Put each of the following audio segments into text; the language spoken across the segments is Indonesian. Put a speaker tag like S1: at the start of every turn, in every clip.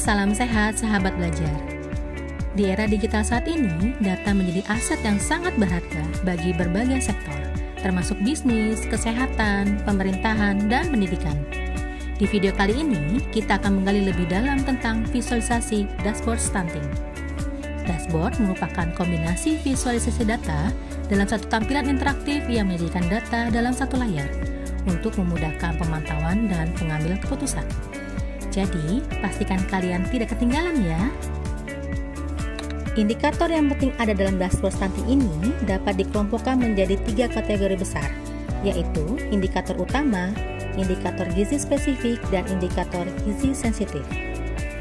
S1: Salam sehat sahabat belajar. Di era digital saat ini, data menjadi aset yang sangat berharga bagi berbagai sektor, termasuk bisnis, kesehatan, pemerintahan, dan pendidikan. Di video kali ini, kita akan menggali lebih dalam tentang visualisasi dashboard stunting. Dashboard merupakan kombinasi visualisasi data dalam satu tampilan interaktif yang menyajikan data dalam satu layar untuk memudahkan pemantauan dan pengambilan keputusan. Jadi, pastikan kalian tidak ketinggalan ya. Indikator yang penting ada dalam dashboard stunting ini dapat dikelompokkan menjadi 3 kategori besar, yaitu indikator utama, indikator gizi spesifik, dan indikator gizi sensitif.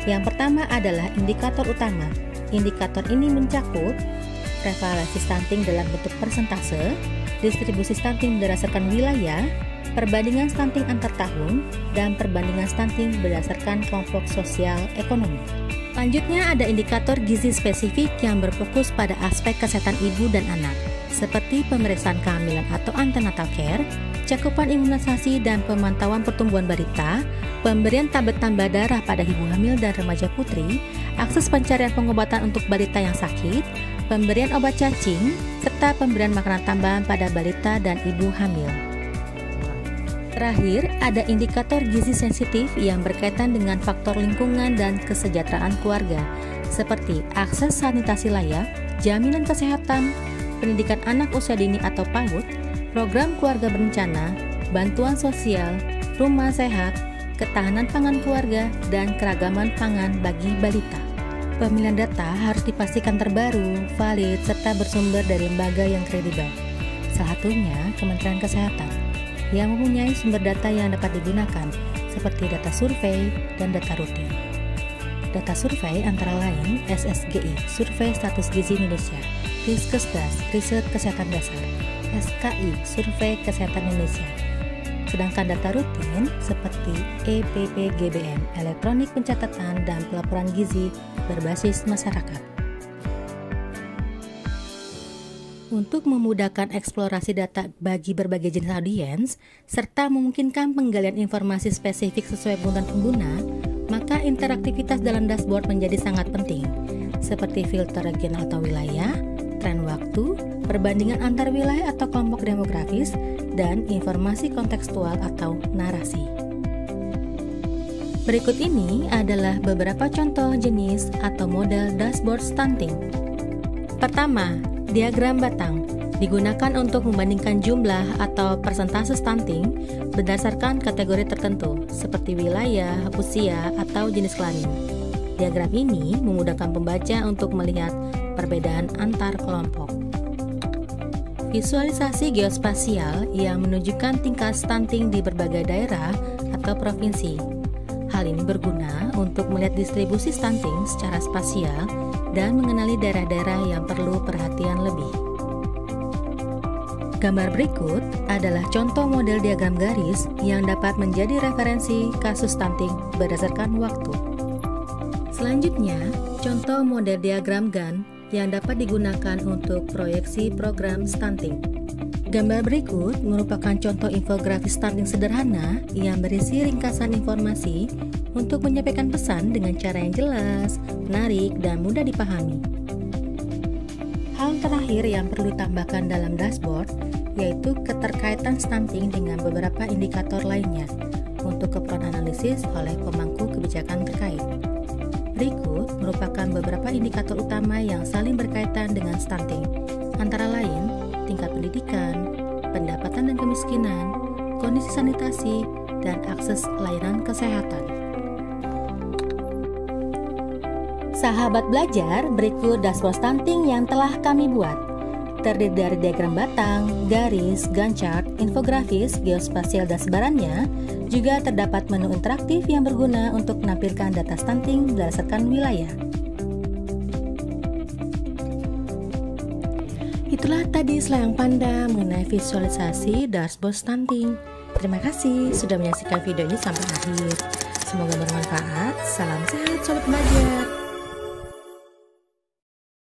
S1: Yang pertama adalah indikator utama. Indikator ini mencakup prevalensi stunting dalam bentuk persentase, distribusi stunting berdasarkan wilayah, perbandingan stunting antar tahun, dan perbandingan stunting berdasarkan kelompok sosial ekonomi. Selanjutnya ada indikator gizi spesifik yang berfokus pada aspek kesehatan ibu dan anak, seperti pemeriksaan kehamilan atau antenatal care, cakupan imunisasi dan pemantauan pertumbuhan balita, pemberian tablet tambah darah pada ibu hamil dan remaja putri, akses pencarian pengobatan untuk balita yang sakit, pemberian obat cacing, serta pemberian makanan tambahan pada balita dan ibu hamil. Terakhir, ada indikator gizi sensitif yang berkaitan dengan faktor lingkungan dan kesejahteraan keluarga, seperti akses sanitasi layak, jaminan kesehatan, pendidikan anak usia dini atau PAUD, program keluarga berencana, bantuan sosial, rumah sehat, ketahanan pangan keluarga, dan keragaman pangan bagi balita. Pemilihan data harus dipastikan terbaru, valid, serta bersumber dari lembaga yang kredibel. Salah satunya Kementerian Kesehatan, yang mempunyai sumber data yang dapat digunakan seperti data survei dan data rutin. Data survei antara lain SSGI, Survei Status Gizi Indonesia, Riskesdas, Riset Kesehatan Dasar, SKI, Survei Kesehatan Indonesia. Sedangkan data rutin seperti EPPGBM, Elektronik Pencatatan dan Pelaporan Gizi berbasis masyarakat. Untuk memudahkan eksplorasi data bagi berbagai jenis audiens, serta memungkinkan penggalian informasi spesifik sesuai kebutuhan pengguna, maka interaktivitas dalam dashboard menjadi sangat penting, seperti filter regional atau wilayah, tren waktu, perbandingan antar wilayah atau kelompok demografis, dan informasi kontekstual atau narasi. Berikut ini adalah beberapa contoh jenis atau model dashboard stunting. Pertama, diagram batang digunakan untuk membandingkan jumlah atau persentase stunting berdasarkan kategori tertentu seperti wilayah, usia, atau jenis kelamin. Diagram ini memudahkan pembaca untuk melihat perbedaan antar kelompok. Visualisasi geospasial yang menunjukkan tingkat stunting di berbagai daerah atau provinsi. Hal ini berguna untuk melihat distribusi stunting secara spasial dan mengenali daerah-daerah yang perlu perhatian lebih. Gambar berikut adalah contoh model diagram garis yang dapat menjadi referensi kasus stunting berdasarkan waktu. Selanjutnya, contoh model diagram Gantt yang dapat digunakan untuk proyeksi program stunting. Gambar berikut merupakan contoh infografis stunting sederhana yang berisi ringkasan informasi untuk menyampaikan pesan dengan cara yang jelas, menarik, dan mudah dipahami. Hal terakhir yang perlu ditambahkan dalam dashboard yaitu keterkaitan stunting dengan beberapa indikator lainnya untuk keperluan analisis oleh pemangku kebijakan terkait. Berikut merupakan beberapa indikator utama yang saling berkaitan dengan stunting, antara lain tingkat pendidikan, pendapatan dan kemiskinan, kondisi sanitasi, dan akses layanan kesehatan. Sahabat belajar, berikut dashboard stunting yang telah kami buat. Terdiri dari diagram batang, garis, Gantt chart, infografis, geospasial, dan sebarannya. Juga terdapat menu interaktif yang berguna untuk menampilkan data stunting berdasarkan wilayah. Itulah tadi selayang panda mengenai visualisasi dashboard stunting. Terima kasih sudah menyaksikan video ini sampai akhir. Semoga bermanfaat. Salam sehat sobat belajar.